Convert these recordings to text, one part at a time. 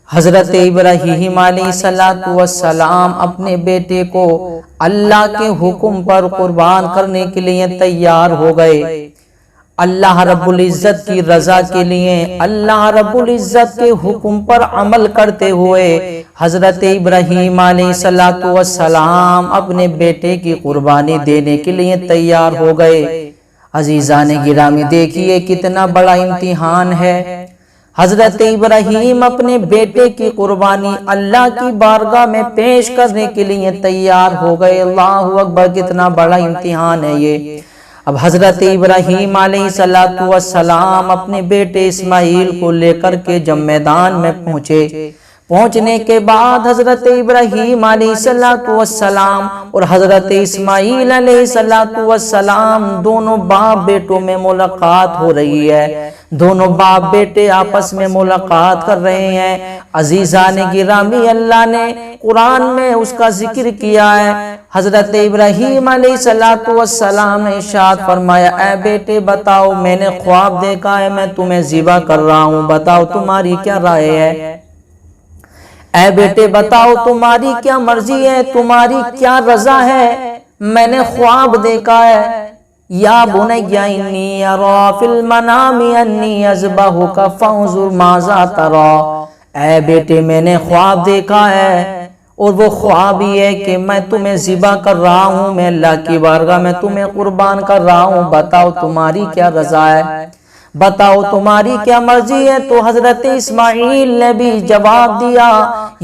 حضرت ابراہیم علیہ السلام اپنے بیٹے کو اللہ کے حکم پر قربان کرنے کے لیے تیار ہو گئے۔ اللہ رب العزت کی رضا کے لیے، اللہ رب العزت کے حکم پر عمل کرتے ہوئے حضرت ابراہیم علیہ السلام اپنے بیٹے کی قربانی دینے کے لیے تیار ہو گئے۔ عزیزان گرامی، دیکھیے کتنا بڑا امتحان ہے۔ حضرت ابراہیم اپنے بیٹے کی قربانی اللہ کی بارگاہ میں پیش کرنے کے لیے تیار ہو گئے۔ اللہ اکبر، کتنا بڑا امتحان ہے یہ۔ اب حضرت ابراہیم علیہ السلام اپنے بیٹے اسماعیل کو لے کر کے جب میدان میں پہنچنے کے بعد حضرت ابراہیم علیہ السلام اور حضرت اسماعیل علیہ السلام دونوں باپ بیٹوں میں ملاقات ہو رہی ہے۔ دونوں باپ بیٹے آپس میں ملاقات کر رہے ہیں۔ عزیزان گرامی، اللہ نے قرآن میں اس کا ذکر کیا ہے۔ حضرت ابراہیم علیہ السلام نے ارشاد فرمایا، اے بیٹے بتاؤ، میں نے خواب دیکھا ہے، میں تمہیں ذبح کر رہا ہوں، بتاؤ تمہاری کیا رائے ہے؟ اے بیٹے بتاؤ تمہاری کیا مرضی ہے، تمہاری کیا رضا ہے؟ میں نے خواب دیکھا ہے۔ یا بنی انی ارا فی المنام انی اذبحک فانظر ماذا تری۔ اے بیٹے میں نے خواب دیکھا ہے، اور وہ خواب یہ ہے کہ میں تمہیں ذبح کر رہا ہوں، میں اللہ کی بارگاہ میں تمہیں قربان کر رہا ہوں، بتاؤ تمہاری کیا رضا ہے، بتاؤ تمہاری کیا مرضی ہے؟ تو حضرت اسماعیل نے بھی جواب دیا،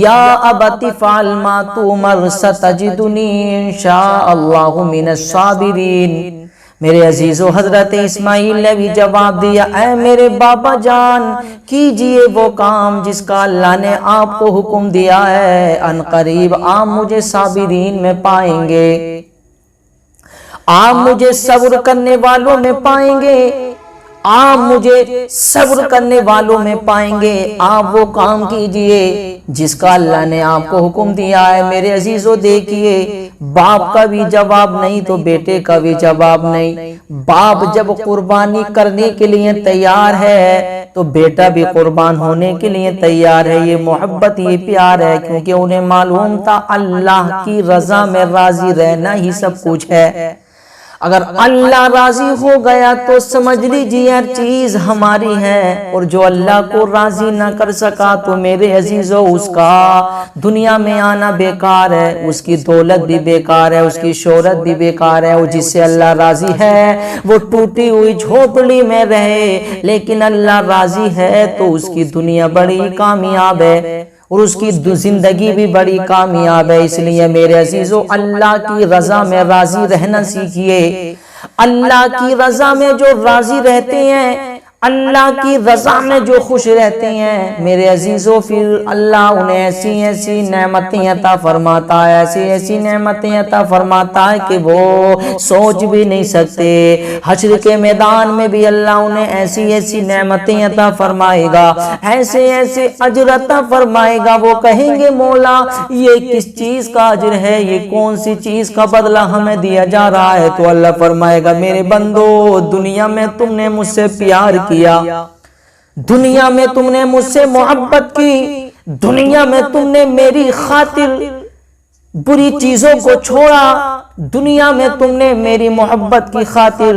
یا ابت افعل ما تؤمر ستجدنی انشاء اللہ من الصابرین۔ میرے عزیزو، حضرت اسماعیل نے بھی جواب دیا، اے میرے بابا جان، کیجئے وہ کام جس کا اللہ نے آپ کو حکم دیا ہے، ان قریب آپ مجھے صابرین میں پائیں گے، آپ مجھے صبر کرنے والوں میں پائیں گے، آپ مجھے صبر کرنے والوں میں پائیں گے۔ آپ وہ کام کیجئے جس کا اللہ نے آپ کو حکم دیا ہے۔ میرے عزیزو دیکھیے، باپ کا بھی جواب نہیں تو بیٹے کا بھی جواب نہیں۔ باپ جب قربانی کرنے کے لیے تیار ہے تو بیٹا بھی قربان ہونے کے لیے تیار ہے۔ یہ محبت، یہ پیار ہے، کیونکہ انہیں معلوم تھا اللہ کی رضا میں راضی رہنا ہی سب کچھ ہے۔ اگر اللہ راضی ہو گیا تو سمجھ لیجیے ہر چیز ہماری ہے، اور جو اللہ کو راضی نہ کر سکا تو میرے عزیزو اس کا دنیا میں آنا بیکار ہے، اس کی دولت بھی بیکار ہے، اس کی شہرت بھی بیکار ہے۔ اور جس سے اللہ راضی ہے وہ ٹوٹی ہوئی جھوپڑی میں رہے، لیکن اللہ راضی ہے تو اس کی دنیا بڑی کامیاب ہے اور اس کی زندگی بھی بڑی کامیاب ہے۔ اس لیے میرے عزیزو، اللہ کی رضا میں راضی رہنا سیکھیے۔ اللہ کی رضا میں جو راضی رہتے ہیں، اللہ کی رضا میں جو خوش رہتے ہیں، میرے عزیزو، پھر اللہ انہیں ایسی ایسی نعمتیں عطا فرماتا ہے، ایسی ایسی نعمتیں عطا فرماتا ہے کہ وہ سوچ بھی نہیں سکتے۔ حشر کے میدان میں بھی اللہ انہیں ایسی ایسی نعمتیں عطا فرمائے گا، ایسے ایسے اجر عطا فرمائے گا، وہ کہیں گے مولا یہ کس چیز کا اجر ہے، یہ کون سی چیز کا بدلہ ہمیں دیا جا رہا ہے؟ تو اللہ فرمائے گا، میرے بندو، دنیا میں تم نے مجھ سے پیار کیا، دنیا میں تم نے مجھ سے محبت کی، دنیا میں تم نے میری خاطر بری چیزوں کو چھوڑا، دنیا میں تم نے میری محبت کی خاطر،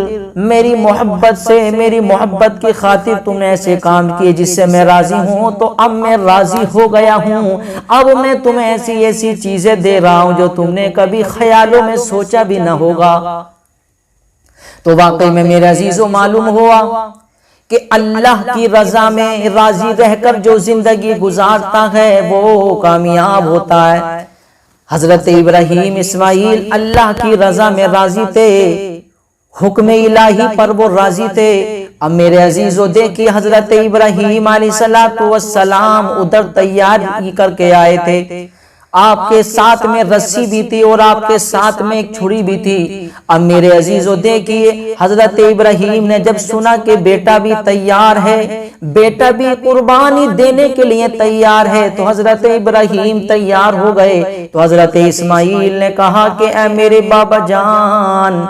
میری محبت سے، میری محبت کی خاطر تم نے ایسے کام کیے جس سے میں راضی ہوں، تو اب میں راضی ہو گیا ہوں، اب میں تمہیں ایسی ایسی چیزیں دے رہا ہوں جو تم نے کبھی خیالوں میں سوچا بھی نہ ہوگا۔ تو واقعی میں میرے عزیزوں معلوم ہوا کہ اللہ کی رضا میں راضی رہ کر جو زندگی گزارتا ہے وہ کامیاب ہوتا ہے۔ حضرت ابراہیم اسماعیل اللہ کی رضا میں راضی تھے، حکم الہی پر وہ راضی تھے۔ اب میرے عزیزو دیکھیے، حضرت ابراہیم علیہ السلام ادھر تیاری کر کے آئے تھے، آپ کے ساتھ میں رسی بھی تھی اور آپ کے ساتھ میں ایک چھری بھی تھی۔ اب میرے عزیزو دیکھیے، حضرت ابراہیم نے جب سنا کہ بیٹا بھی تیار ہے، بیٹا بھی قربانی دینے کے لیے تیار ہے، تو حضرت ابراہیم تیار ہو گئے۔ تو حضرت اسماعیل نے کہا کہ اے میرے بابا جان،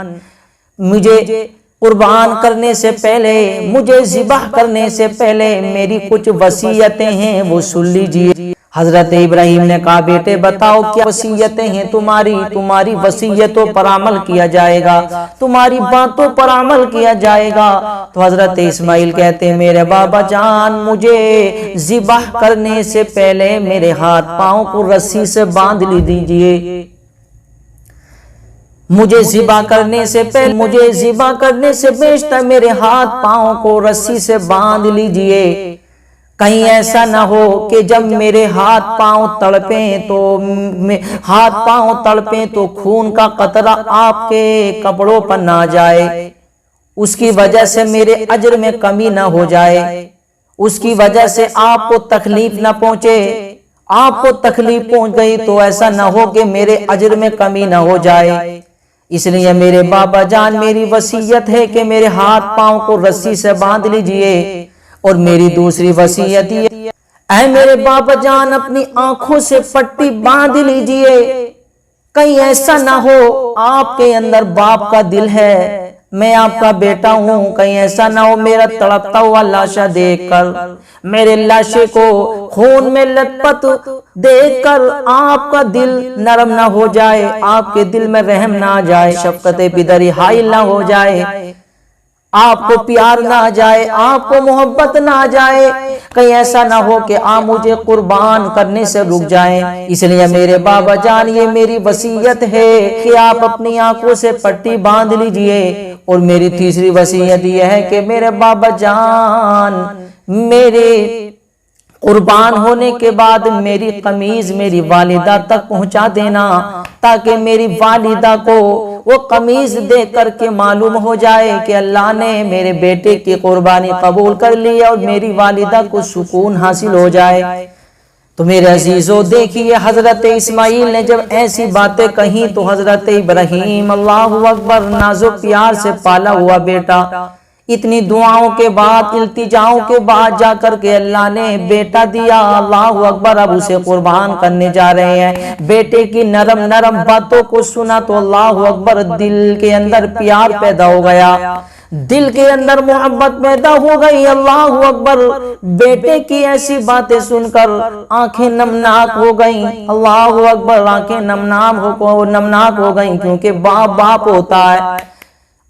مجھے قربان کرنے سے پہلے، مجھے ذبح کرنے سے پہلے میری کچھ وصیتیں ہیں وہ سن لیجئے۔ حضرت ابراہیم نے کہا بیٹے بتاؤ کیا وصیتیں ہیں تمہاری وصیتوں پر عمل کیا جائے گا، تمہاری باتوں پر عمل کیا جائے گا۔ تو حضرت اسماعیل کہتے ہیں میرے بابا جان مجھے ذبح کرنے سے پہلے میرے ہاتھ پاؤں کو رسی سے باندھ لیجئے، مجھے ذبح کرنے سے بیشتر میرے ہاتھ پاؤں کو رسی سے باندھ لیجئے، کہیں ایسا نہ ہو کہ جب میرے ہاتھ پاؤں تڑپیں تو خون کا قطرہ آپ کے کپڑوں پر نہ جائے، اس کی وجہ سے میرے اجر میں کمی نہ ہو جائے، اس کی وجہ سے آپ کو تکلیف نہ پہنچے، آپ کو تکلیف پہنچ گئی تو ایسا نہ ہو کہ میرے اجر میں کمی نہ ہو جائے، اس لیے میرے بابا جان میری وصیت ہے کہ میرے ہاتھ پاؤں کو رسی سے باندھ لیجئے۔ اور میری دوسری وصیت یہ اے میرے بابا جان اپنی آنکھوں سے پٹی باندھ لیجئے، کہیں ایسا نہ ہو آپ کے اندر باپ کا دل ہے، میں آپ کا بیٹا ہوں، کہیں ایسا نہ ہو میرا تڑپتا ہوا لاشا دیکھ کر، میرے لاشے کو خون میں لت پت دیکھ کر آپ کا دل نرم نہ ہو جائے، آپ کے دل میں رحم نہ آ جائے، شفقت پدری حائل نہ ہو جائے، آپ کو پیار نہ آ جائے، آپ کو محبت نہ آ جائے، کہیں ایسا نہ ہو کہ آپ مجھے قربان کرنے سے رک جائیں، اس لیے میرے بابا جان یہ میری وصیت ہے کہ آپ اپنی آنکھوں سے پٹی باندھ لیجئے۔ اور میری تیسری وصیت یہ ہے کہ میرے بابا جان میرے قربان ہونے کے بعد میری قمیض میری والدہ تک پہنچا دینا، تاکہ میری والدہ کو وہ قمیض دیکھ کر کے معلوم ہو جائے کہ اللہ نے میرے بیٹے کی قربانی قبول کر لی اور میری والدہ کو سکون حاصل ہو جائے۔ تو میرے عزیزو دیکھیے حضرت اسماعیل نے جب ایسی باتیں کہیں تو حضرت ابراہیم اللہ اکبر نازو پیار سے پالا ہوا بیٹا، اتنی دعاؤں کے بعد التجاؤں کے بعد جا کر کے اللہ نے بیٹا دیا، اللہ اکبر، اب اسے قربان کرنے جا رہے ہیں۔ بیٹے کی نرم نرم باتوں کو سنا تو اللہ اکبر دل کے اندر پیار پیدا ہو گیا، دل کے اندر محبت پیدا ہو گئی، اللہ اکبر۔ بیٹے کی ایسی باتیں سن کر آنکھیں نمناک ہو گئیں، اللہ اکبر، آنکھیں نمناک ہو گئیں، کیونکہ باپ ہوتا ہے،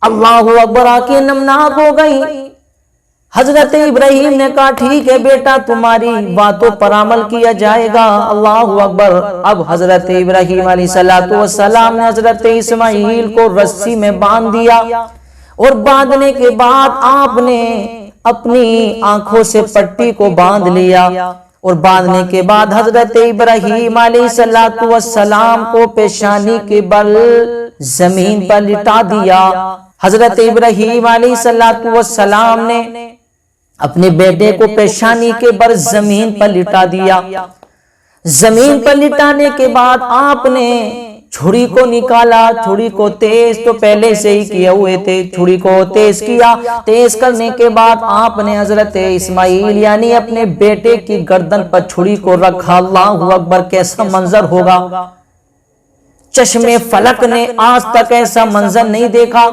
اللہ اکبر، آنکھیں نمناک ہو گئی۔ حضرت ابراہیم نے کہا ٹھیک ہے بیٹا تمہاری باتوں پر عمل کیا جائے گا، اللہ اکبر۔ اب حضرت ابراہیم علیہ السلام نے حضرت اسماعیل کو رسی میں باندھ دیا، اور باندھنے کے بعد آپ نے اپنی آنکھوں سے پٹی کو باندھ لیا، اور باندھنے کے بعد حضرت ابراہیم علیہ السلام کو پیشانی کے بل زمین پر لٹا دیا۔ حضرت ابراہیم علیہ السلام نے اپنے بیٹے کو پیشانی کے بل زمین پر لٹا دیا۔ زمین پر لٹانے کے بعد آپ نے چھری کو نکالا، چھری کو تیز تو پہلے سے ہی کیے ہوئے تھے، چھری کو تیز کیا، تیز کرنے کے بعد آپ نے حضرت اسماعیل یعنی اپنے بیٹے کی گردن پر چھری کو رکھا، اللہ اکبر، کیسا منظر ہوگا، چشم فلک نے آج تک ایسا منظر نہیں دیکھا۔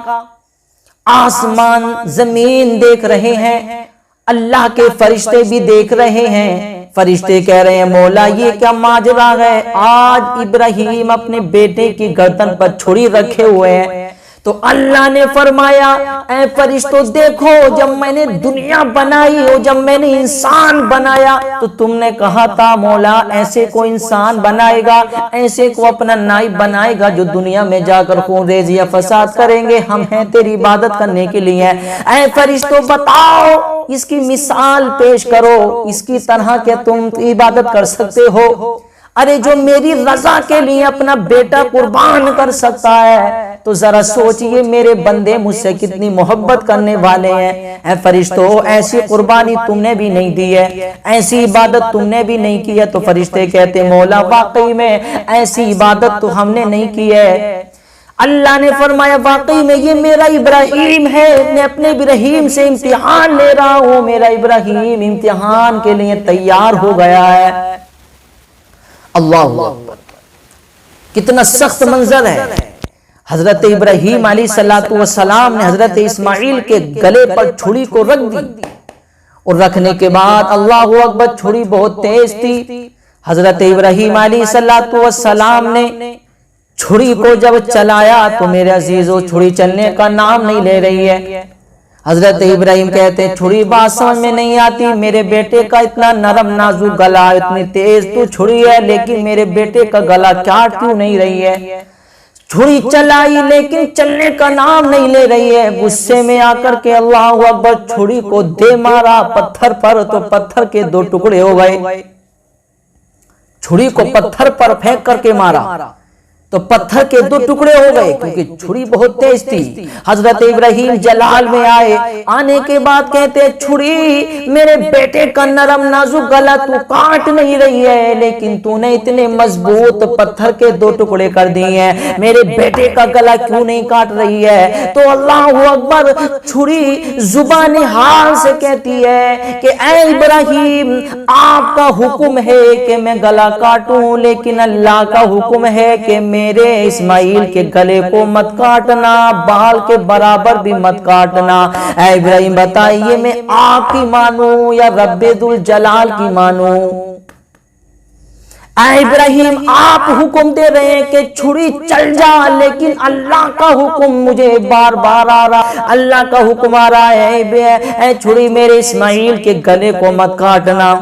آسمان زمین دیکھ رہے ہیں، اللہ کے فرشتے بھی دیکھ رہے ہیں، فرشتے کہہ رہے ہیں مولا یہ کیا ماجرا ہے، آج ابراہیم اپنے بیٹے کی گردن پر چھری رکھے ہوئے ہیں۔ تو اللہ نے فرمایا اے فرشتوں دیکھو، جب میں نے دنیا بنائی اور جب میں نے انسان بنایا تو تم نے کہا تھا مولا ایسے کو انسان بنائے گا، ایسے کو اپنا نائب بنائے گا جو دنیا میں جا کر خون ریزی یا فساد کریں گے، ہم ہیں تیری عبادت کرنے کے لیے۔ اے فرشتوں بتاؤ اس کی مثال پیش کرو، اس کی طرح کیا تم عبادت کر سکتے ہو؟ ارے جو میری رضا کے لیے اپنا بیٹا قربان کر سکتا ہے تو ذرا سوچئے میرے بندے مجھ سے کتنی محبت کرنے والے ہیں۔ اے فرشتوں ایسی قربانی تم نے بھی نہیں دی ہے، ایسی عبادت تم نے بھی نہیں کی ہے۔ تو فرشتے کہتے مولا واقعی میں ایسی عبادت تو ہم نے نہیں کی ہے۔ اللہ نے فرمایا واقعی میں یہ میرا ابراہیم ہے، میں اپنے ابراہیم سے امتحان لے رہا ہوں، میرا ابراہیم امتحان کے لیے تیار ہو گیا ہے۔ اللہ اکبر، کتنا سخت منظر ہے۔ حضرت ابراہیم علیہ السلام نے حضرت اسماعیل کے گلے پر چھری کو رکھ دی، اور رکھنے کے بعد اللہ اکبر، چھری بہت تیز تھی۔ حضرت ابراہیم علیہ السلام نے چھری کو جب چلایا تو میرے عزیزو چھری چلنے کا نام نہیں لے رہی ہے۔ حضرت ابراہیم کہتے ہیں چھری بات سمجھ میں نہیں آتی، میرے بیٹے کا اتنا نرم نازک گلا، اتنی تیز تو چھری ہے، لیکن میرے بیٹے کا گلا کاٹ کیوں نہیں رہی ہے؟ چھری چلائی لیکن چلنے کا نام نہیں لے رہی ہے۔ غصے میں آ کر کے اللہ اکبر، چھری کو دے مارا پتھر پر، تو پتھر کے دو ٹکڑے ہو گئے۔ چھری کو پتھر پر پھینک کر کے مارا تو پتھر کے دو ٹکڑے ہو گئے، کیونکہ چھری بہت تیز تھی۔ حضرت ابراہیم جلال میں آئے، آنے کے بعد کہتے ہیں چھری میرے بیٹے کا نرم نازک گلا تو کاٹ نہیں رہی ہے، لیکن تو نے اتنے مضبوط پتھر کے دو ٹکڑے کر دیے ہیں، میرے بیٹے کا گلا کیوں نہیں کاٹ رہی ہے؟ تو اللہ اکبر، چھری زبان حال سے کہتی ہے کہ اے ابراہیم، آپ کا حکم ہے کہ میں گلا کاٹوں، لیکن اللہ کا حکم ہے کہ میرے اسماعیل کے گلے کو مت کاٹنا، بال کے برابر بھی مت کاٹنا۔ اے ابراہیم بتائیے میں آپ کی مانوں یا رب ذوالجلال کی مانوں؟ اے ابراہیم آپ حکم دے رہے ہیں کہ چھری چل جا، لیکن اللہ کا حکم مجھے بار بار آ رہا، اللہ کا حکم آ رہا ہے اے چھری میرے اسماعیل کے گلے کو مت کاٹنا۔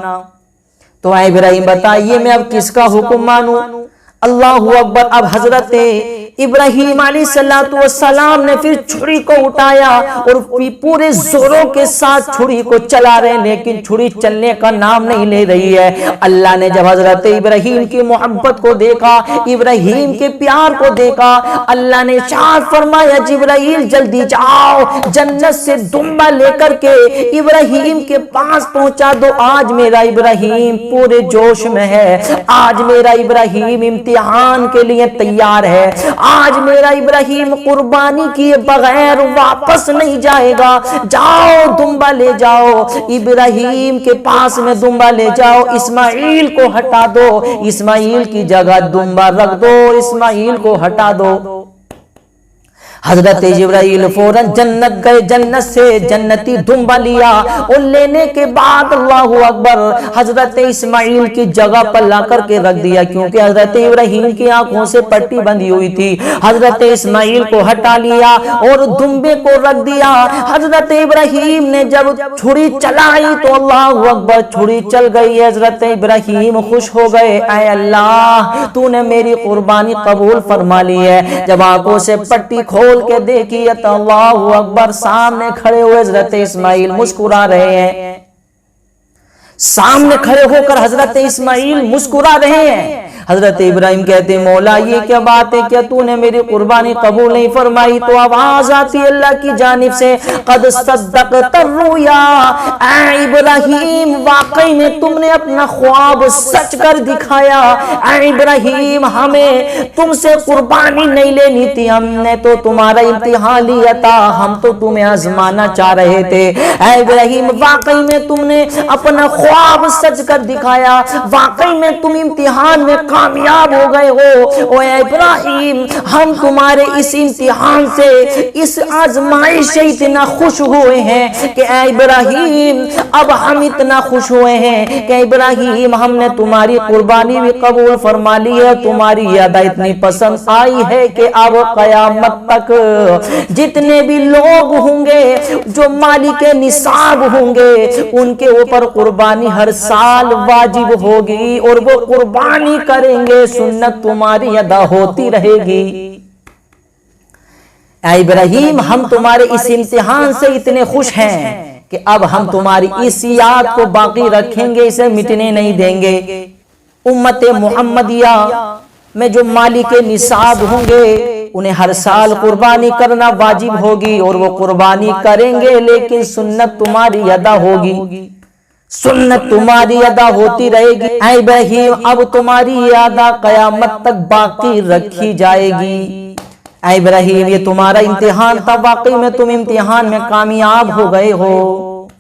تو اے ابراہیم بتائیے میں اب کس کا حکم مانوں؟ اللہ اکبر، اب حضرت ابراہیم علیہ السلام نے پھر چھری کو اٹھایا اور پورے زوروں کے ساتھ چھری کو چلا رہے، لیکن چھری چلنے کا نام نہیں لے رہی ہے۔ اللہ نے جب حضرت ابراہیم کی محبت کو دیکھا، ابراہیم کے پیار کو دیکھا، اللہ نے ارشاد فرمایا جبرائیل جلدی جاؤ، جنت سے دمبا لے کر کے ابراہیم کے پاس پہنچا دو۔ آج میرا ابراہیم پورے جوش میں ہے، آج میرا ابراہیم امتحان کے لیے تیار ہے، آج میرا ابراہیم قربانی کیے بغیر واپس نہیں جائے گا۔ جاؤ دمبا لے جاؤ، ابراہیم کے پاس میں دمبا لے جاؤ، اسماعیل کو ہٹا دو، اسماعیل کی جگہ دمبا رکھ دو، اسماعیل کو ہٹا دو۔ حضرت جبرائیل فوراً جنت گئے، جنت سے جنتی دمبا لیا، اور لینے کے بعد اللہ اکبر حضرت اسماعیل کی جگہ پر لا کر کے رکھ دیا، کیونکہ حضرت ابراہیم کی آنکھوں سے پٹی بندھی ہوئی تھی۔ حضرت اسماعیل کو ہٹا لیا اور دمبے کو رکھ دیا۔ حضرت ابراہیم نے جب چھری چلائی تو اللہ اکبر چھری چل گئی۔ حضرت ابراہیم خوش ہو گئے، اے اللہ تو نے میری قربانی قبول فرما لی ہے۔ جب آنکھوں سے پٹی کھول کے دیکھی تو اللہ اکبر سامنے کھڑے ہوئے حضرت اسماعیل مسکرا رہے ہیں، سامنے کھڑے ہو کر حضرت اسماعیل مسکرا رہے ہیں۔ حضرت ابراہیم کہتے مولا یہ کیا بات ہے، کیا تو نے میری قربانی قبول نہیں فرمائی؟ تو آواز آتی اللہ کی جانب سے، قد صدقت الرؤیا، اے ابراہیم واقعی میں تم نے اپنا خواب سچ کر دکھایا۔ اے ابراہیم ہمیں تم سے قربانی نہیں لینی تھی، ہم نے تو تمہارا امتحان لیا تھا، ہم تو تمہیں آزمانا چاہ رہے تھے۔ اے ابراہیم واقعی میں تم نے اپنا خواب سچ کر دکھایا، واقعی میں تم امتحان میں کامیاب ہو گئے ہو۔ اے ابراہیم ہم تمہارے اس امتحان سے، اس آزمائش سے اتنا خوش ہوئے ہیں کہ اے ابراہیم اب ہم اتنا خوش ہوئے ہیں کہ ابراہیم ہم نے تمہاری قربانی بھی قبول فرما لی ہے، تمہاری ادا اتنی پسند آئی ہے کہ اب قیامت تک جتنے بھی لوگ ہوں گے جو مالک نصاب ہوں گے ان کے اوپر قربانی ہر سال واجب ہوگی، اور وہ قربانی کریں گے، سنت تمہاری ادا ہوتی رہے گی۔ اے ابراہیم ہم تمہارے اس امتحان سے اتنے خوش ہیں کہ اب ہم تمہاری اس یاد کو باقی رکھیں گے، اسے مٹنے نہیں دیں گے۔ امت محمدیہ میں جو مالک نصاب ہوں گے انہیں ہر سال قربانی کرنا واجب ہوگی، اور وہ قربانی کریں گے، لیکن سنت تمہاری ادا ہوگی، سنت تمہاری ادا ہوتی رہے گی۔ اے ابراہیم اب تمہاری ادا قیامت تک باقی رکھی جائے گی۔ اے ابراہیم یہ تمہارا امتحان تھا، واقعی میں تم امتحان میں کامیاب ہو گئے ہو۔